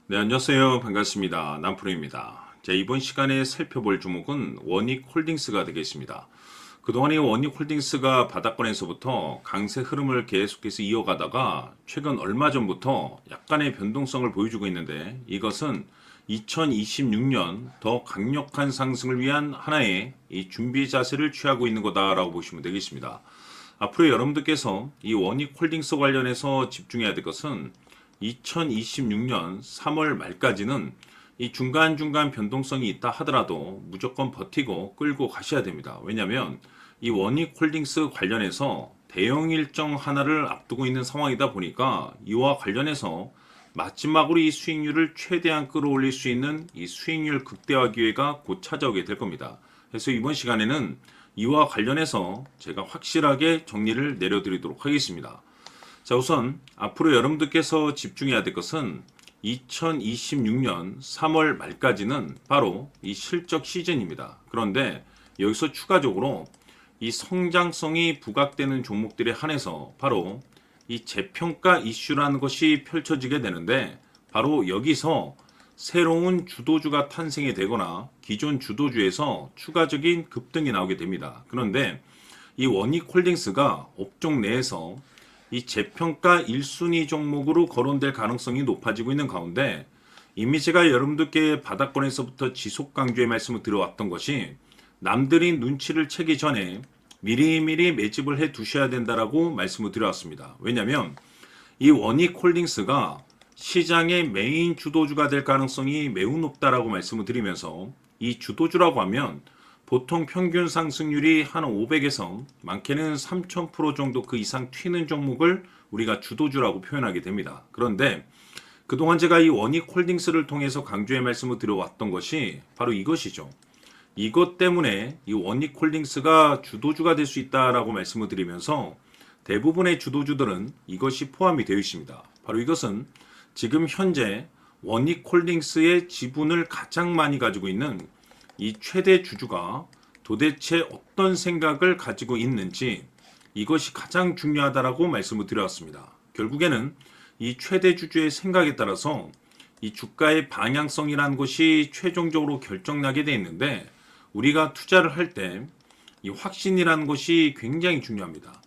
네, 안녕하세요. 반갑습니다. 남프로입니다. 자, 이번 시간에 살펴볼 종목은 원익홀딩스가 되겠습니다. 그동안 이 원익홀딩스가 바닥권에서부터 강세 흐름을 계속해서 이어가다가 최근 얼마 전부터 약간의 변동성을 보여주고 있는데, 이것은 2026년 더 강력한 상승을 위한 하나의 이 준비 자세를 취하고 있는 거다라고 보시면 되겠습니다. 앞으로 여러분들께서 이 원익홀딩스 관련해서 집중해야 될 것은 2026년 3월 말까지는 이 중간중간 변동성이 있다 하더라도 무조건 버티고 끌고 가셔야 됩니다. 왜냐하면 이 원익홀딩스 관련해서 대형 일정 하나를 앞두고 있는 상황이다 보니까 이와 관련해서 마지막으로 이 수익률을 최대한 끌어올릴 수 있는 이 수익률 극대화 기회가 곧 찾아오게 될 겁니다. 그래서 이번 시간에는 이와 관련해서 제가 확실하게 정리를 내려드리도록 하겠습니다. 자, 우선 앞으로 여러분들께서 집중해야 될 것은 2026년 3월 말까지는 바로 이 실적 시즌입니다. 그런데 여기서 추가적으로 이 성장성이 부각되는 종목들에 한해서 바로 이 재평가 이슈라는 것이 펼쳐지게 되는데, 바로 여기서 새로운 주도주가 탄생이 되거나 기존 주도주에서 추가적인 급등이 나오게 됩니다. 그런데 이 원익홀딩스가 업종 내에서 이 재평가 1순위 종목으로 거론될 가능성이 높아지고 있는 가운데, 이미 제가 여러분들께 바닥권에서부터 지속 강조의 말씀을 드려왔던 것이 남들이 눈치를 채기 전에 미리미리 매집을 해 두셔야 된다라고 말씀을 드려왔습니다. 왜냐하면 이 원익홀딩스가 시장의 메인 주도주가 될 가능성이 매우 높다라고 말씀을 드리면서, 이 주도주라고 하면 보통 평균 상승률이 한 500에서 많게는 3000% 정도 그 이상 튀는 종목을 우리가 주도주라고 표현하게 됩니다. 그런데 그동안 제가 이 원익홀딩스를 통해서 강조의 말씀을 드려왔던 것이 바로 이것이죠. 이것 때문에 이 원익홀딩스가 주도주가 될 수 있다라고 말씀을 드리면서 대부분의 주도주들은 이것이 포함이 되어 있습니다. 바로 이것은 지금 현재 원익홀딩스의 지분을 가장 많이 가지고 있는 이 최대 주주가 도대체 어떤 생각을 가지고 있는지, 이것이 가장 중요하다라고 말씀을 드렸습니다. 결국에는 이 최대 주주의 생각에 따라서 이 주가의 방향성이라는 것이 최종적으로 결정나게 돼 있는데, 우리가 투자를 할 때 이 확신이라는 것이 굉장히 중요합니다.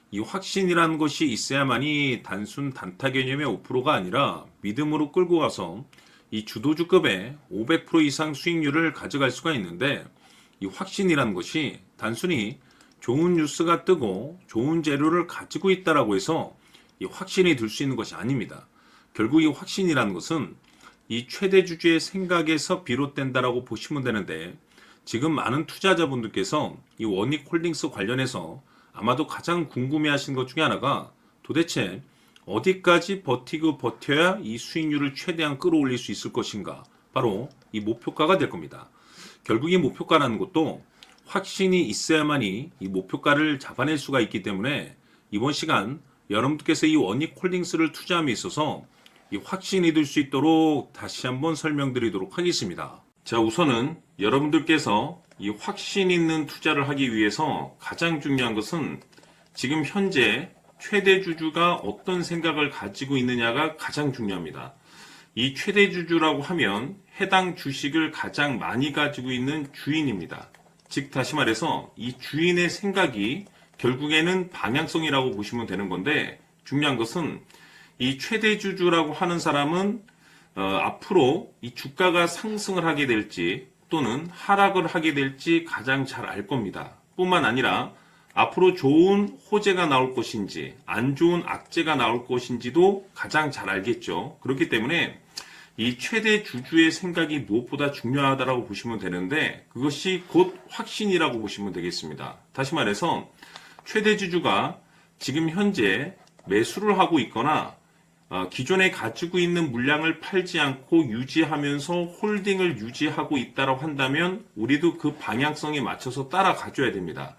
이 확신이라는 것이 있어야만이 단순 단타 개념의 5%가 아니라 믿음으로 끌고 가서 이 주도주급의 500% 이상 수익률을 가져갈 수가 있는데, 이 확신이라는 것이 단순히 좋은 뉴스가 뜨고 좋은 재료를 가지고 있다라고 해서 이 확신이 들 수 있는 것이 아닙니다. 결국 이 확신이라는 것은 이 최대 주주의 생각에서 비롯된다라고 보시면 되는데, 지금 많은 투자자분들께서 이 원익홀딩스 관련해서 아마도 가장 궁금해하시는 것 중에 하나가 도대체 어디까지 버티고 버텨야 이 수익률을 최대한 끌어올릴 수 있을 것인가, 바로 이 목표가가 될 겁니다. 결국 이 목표가라는 것도 확신이 있어야만이 이 목표가를 잡아낼 수가 있기 때문에 이번 시간 여러분들께서 이 원익홀딩스를 투자함에 있어서 이 확신이 들 수 있도록 다시 한번 설명드리도록 하겠습니다. 자, 우선은 여러분들께서 이 확신 있는 투자를 하기 위해서 가장 중요한 것은 지금 현재 최대 주주가 어떤 생각을 가지고 있느냐가 가장 중요합니다. 이 최대 주주라고 하면 해당 주식을 가장 많이 가지고 있는 주인입니다. 즉 다시 말해서 이 주인의 생각이 결국에는 방향성이라고 보시면 되는 건데, 중요한 것은 이 최대 주주라고 하는 사람은 앞으로 이 주가가 상승을 하게 될지 또는 하락을 하게 될지 가장 잘 알 겁니다. 뿐만 아니라 앞으로 좋은 호재가 나올 것인지 안 좋은 악재가 나올 것인지도 가장 잘 알겠죠. 그렇기 때문에 이 최대 주주의 생각이 무엇보다 중요하다고 보시면 되는데, 그것이 곧 확신이라고 보시면 되겠습니다. 다시 말해서 최대 주주가 지금 현재 매수를 하고 있거나 기존에 가지고 있는 물량을 팔지 않고 유지하면서 홀딩을 유지하고 있다고 한다면 우리도 그 방향성에 맞춰서 따라가줘야 됩니다.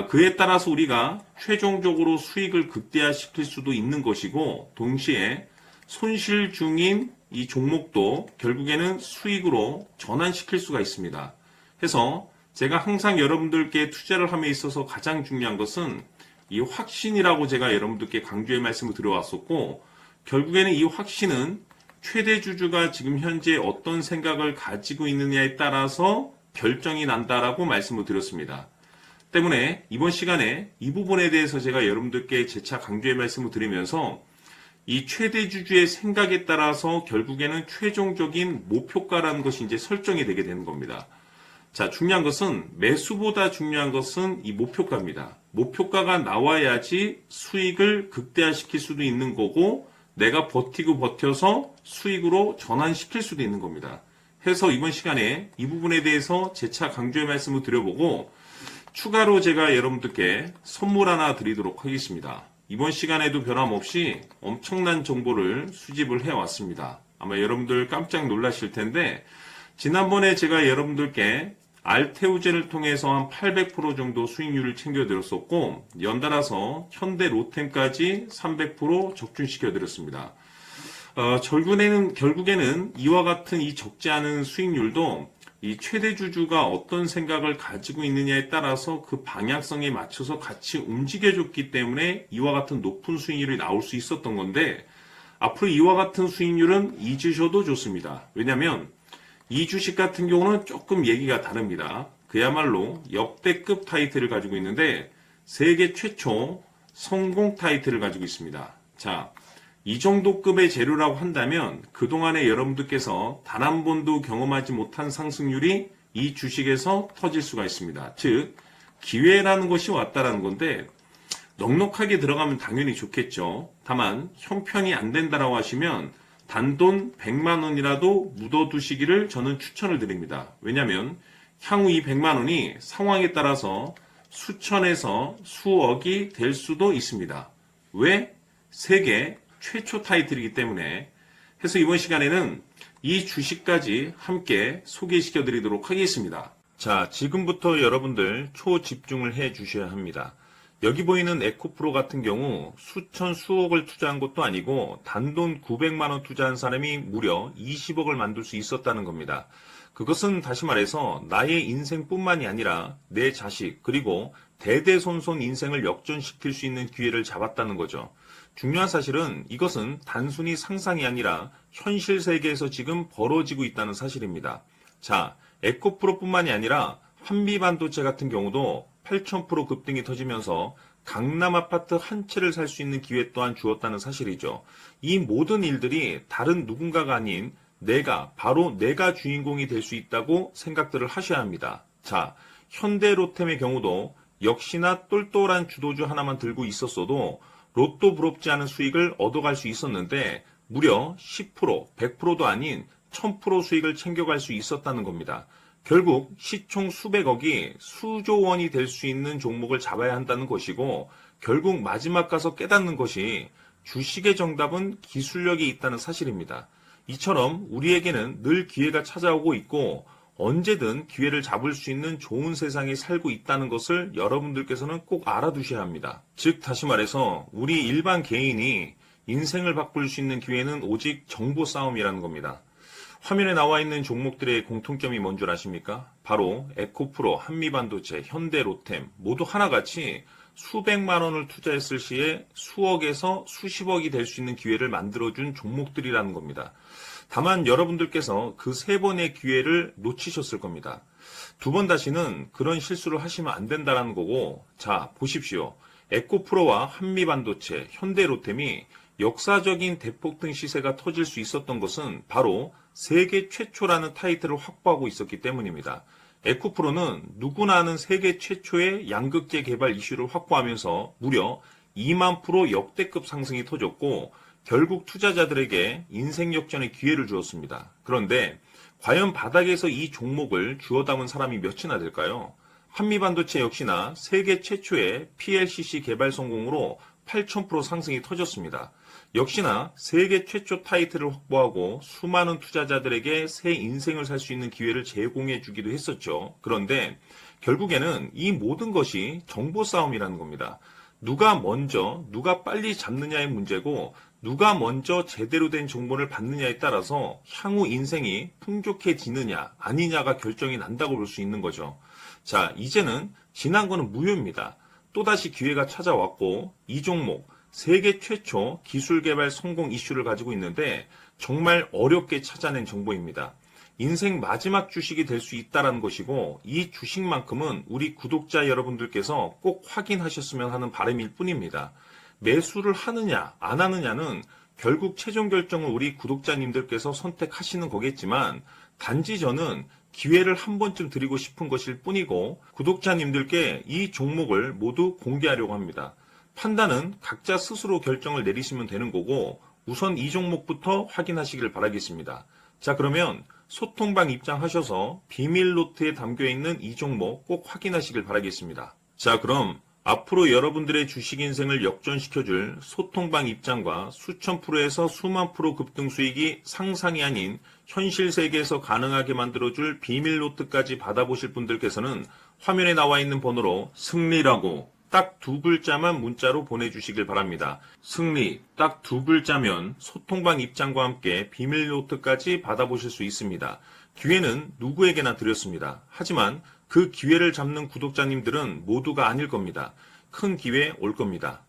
그에 따라서 우리가 최종적으로 수익을 극대화시킬 수도 있는 것이고, 동시에 손실 중인 이 종목도 결국에는 수익으로 전환시킬 수가 있습니다. 해서 제가 항상 여러분들께 투자를 함에 있어서 가장 중요한 것은 이 확신이라고 제가 여러분들께 강조의 말씀을 드려왔었고, 결국에는 이 확신은 최대 주주가 지금 현재 어떤 생각을 가지고 있느냐에 따라서 결정이 난다라고 말씀을 드렸습니다. 때문에 이번 시간에 이 부분에 대해서 제가 여러분들께 재차 강조의 말씀을 드리면서 이 최대 주주의 생각에 따라서 결국에는 최종적인 목표가라는 것이 이제 설정이 되게 되는 겁니다. 자, 중요한 것은 매수보다 중요한 것은 이 목표가입니다. 목표가가 나와야지 수익을 극대화시킬 수도 있는 거고 내가 버티고 버텨서 수익으로 전환시킬 수도 있는 겁니다. 해서 이번 시간에 이 부분에 대해서 재차 강조의 말씀을 드려보고 추가로 제가 여러분들께 선물 하나 드리도록 하겠습니다. 이번 시간에도 변함없이 엄청난 정보를 수집을 해왔습니다. 아마 여러분들 깜짝 놀라실 텐데 지난번에 제가 여러분들께 알테오젠을 통해서 한 800% 정도 수익률을 챙겨드렸었고 연달아서 현대 로템까지 300% 적중시켜드렸습니다. 결국에는 이와 같은 이 적지 않은 수익률도 이 최대 주주가 어떤 생각을 가지고 있느냐에 따라서 그 방향성에 맞춰서 같이 움직여줬기 때문에 이와 같은 높은 수익률이 나올 수 있었던 건데 앞으로 이와 같은 수익률은 잊으셔도 좋습니다. 왜냐하면 이 주식 같은 경우는 조금 얘기가 다릅니다. 그야말로 역대급 타이틀을 가지고 있는데 세계 최초 성공 타이틀을 가지고 있습니다. 자, 이 정도 급의 재료라고 한다면 그동안에 여러분들께서 단 한 번도 경험하지 못한 상승률이 이 주식에서 터질 수가 있습니다. 즉 기회라는 것이 왔다라는 건데 넉넉하게 들어가면 당연히 좋겠죠. 다만 형편이 안 된다라고 하시면 단돈 100만 원이라도 묻어두시기를 저는 추천을 드립니다. 왜냐하면 향후 이 100만 원이 상황에 따라서 수천에서 수억이 될 수도 있습니다. 왜? 세계 최초 타이틀이기 때문에. 해서 이번 시간에는 이 주식까지 함께 소개시켜 드리도록 하겠습니다. 자, 지금부터 여러분들 초집중을 해 주셔야 합니다. 여기 보이는 에코프로 같은 경우 수천 수억을 투자한 것도 아니고 단돈 900만 원 투자한 사람이 무려 20억을 만들 수 있었다는 겁니다. 그것은 다시 말해서 나의 인생뿐만이 아니라 내 자식 그리고 대대손손 인생을 역전시킬 수 있는 기회를 잡았다는 거죠. 중요한 사실은 이것은 단순히 상상이 아니라 현실 세계에서 지금 벌어지고 있다는 사실입니다. 자, 에코프로뿐만이 아니라 한미반도체 같은 경우도 8,000% 급등이 터지면서 강남 아파트 한 채를 살 수 있는 기회 또한 주었다는 사실이죠. 이 모든 일들이 다른 누군가가 아닌 바로 내가 주인공이 될 수 있다고 생각들을 하셔야 합니다. 자, 현대로템의 경우도 역시나 똘똘한 주도주 하나만 들고 있었어도 로또 부럽지 않은 수익을 얻어갈 수 있었는데 무려 10%, 100%도 아닌 1000% 수익을 챙겨갈 수 있었다는 겁니다. 결국 시총 수백억이 수조 원이 될 수 있는 종목을 잡아야 한다는 것이고 결국 마지막 가서 깨닫는 것이 주식의 정답은 기술력이 있다는 사실입니다. 이처럼 우리에게는 늘 기회가 찾아오고 있고 언제든 기회를 잡을 수 있는 좋은 세상에 살고 있다는 것을 여러분들께서는 꼭 알아두셔야 합니다. 즉 다시 말해서 우리 일반 개인이 인생을 바꿀 수 있는 기회는 오직 정보 싸움이라는 겁니다. 화면에 나와 있는 종목들의 공통점이 뭔 줄 아십니까? 바로 에코프로, 한미반도체, 현대로템 모두 하나같이 수백만 원을 투자했을 시에 수억에서 수십억이 될 수 있는 기회를 만들어준 종목들이라는 겁니다. 다만 여러분들께서 그 세 번의 기회를 놓치셨을 겁니다. 두 번 다시는 그런 실수를 하시면 안 된다는 거고, 자 보십시오. 에코프로와 한미반도체, 현대로템이 역사적인 대폭등 시세가 터질 수 있었던 것은 바로 세계 최초라는 타이틀을 확보하고 있었기 때문입니다. 에코프로는 누구나 아는 세계 최초의 양극재 개발 이슈를 확보하면서 무려 2만 프로 역대급 상승이 터졌고 결국 투자자들에게 인생 역전의 기회를 주었습니다. 그런데 과연 바닥에서 이 종목을 주워 담은 사람이 몇이나 될까요? 한미반도체 역시나 세계 최초의 PLCC 개발 성공으로 8,000% 상승이 터졌습니다. 역시나 세계 최초 타이틀을 확보하고 수많은 투자자들에게 새 인생을 살 수 있는 기회를 제공해 주기도 했었죠. 그런데 결국에는 이 모든 것이 정보 싸움이라는 겁니다. 누가 먼저, 누가 빨리 잡느냐의 문제고 누가 먼저 제대로 된 정보를 받느냐에 따라서 향후 인생이 풍족해지느냐 아니냐가 결정이 난다고 볼 수 있는 거죠. 자, 이제는 지난 거는 무효입니다. 또다시 기회가 찾아왔고 이 종목 세계 최초 기술 개발 성공 이슈를 가지고 있는데 정말 어렵게 찾아낸 정보입니다. 인생 마지막 주식이 될 수 있다는 것이고 이 주식만큼은 우리 구독자 여러분들께서 꼭 확인하셨으면 하는 바람일 뿐입니다. 매수를 하느냐 안 하느냐는 결국 최종 결정을 우리 구독자님들께서 선택하시는 거겠지만 단지 저는 기회를 한 번쯤 드리고 싶은 것일 뿐이고 구독자님들께 이 종목을 모두 공개하려고 합니다. 판단은 각자 스스로 결정을 내리시면 되는 거고 우선 이 종목부터 확인하시길 바라겠습니다. 자, 그러면 소통방 입장하셔서 비밀 노트에 담겨 있는 이 종목 꼭 확인하시길 바라겠습니다. 자, 그럼 앞으로 여러분들의 주식 인생을 역전시켜줄 소통방 입장과 수천 프로에서 수만 프로 급등 수익이 상상이 아닌 현실 세계에서 가능하게 만들어줄 비밀 노트까지 받아보실 분들께서는 화면에 나와 있는 번호로 승리라고 딱 두 글자만 문자로 보내주시길 바랍니다. 승리 딱 두 글자면 소통방 입장과 함께 비밀 노트까지 받아보실 수 있습니다. 기회는 누구에게나 드렸습니다. 하지만 그 기회를 잡는 구독자님들은 모두가 아닐 겁니다. 큰 기회 올 겁니다.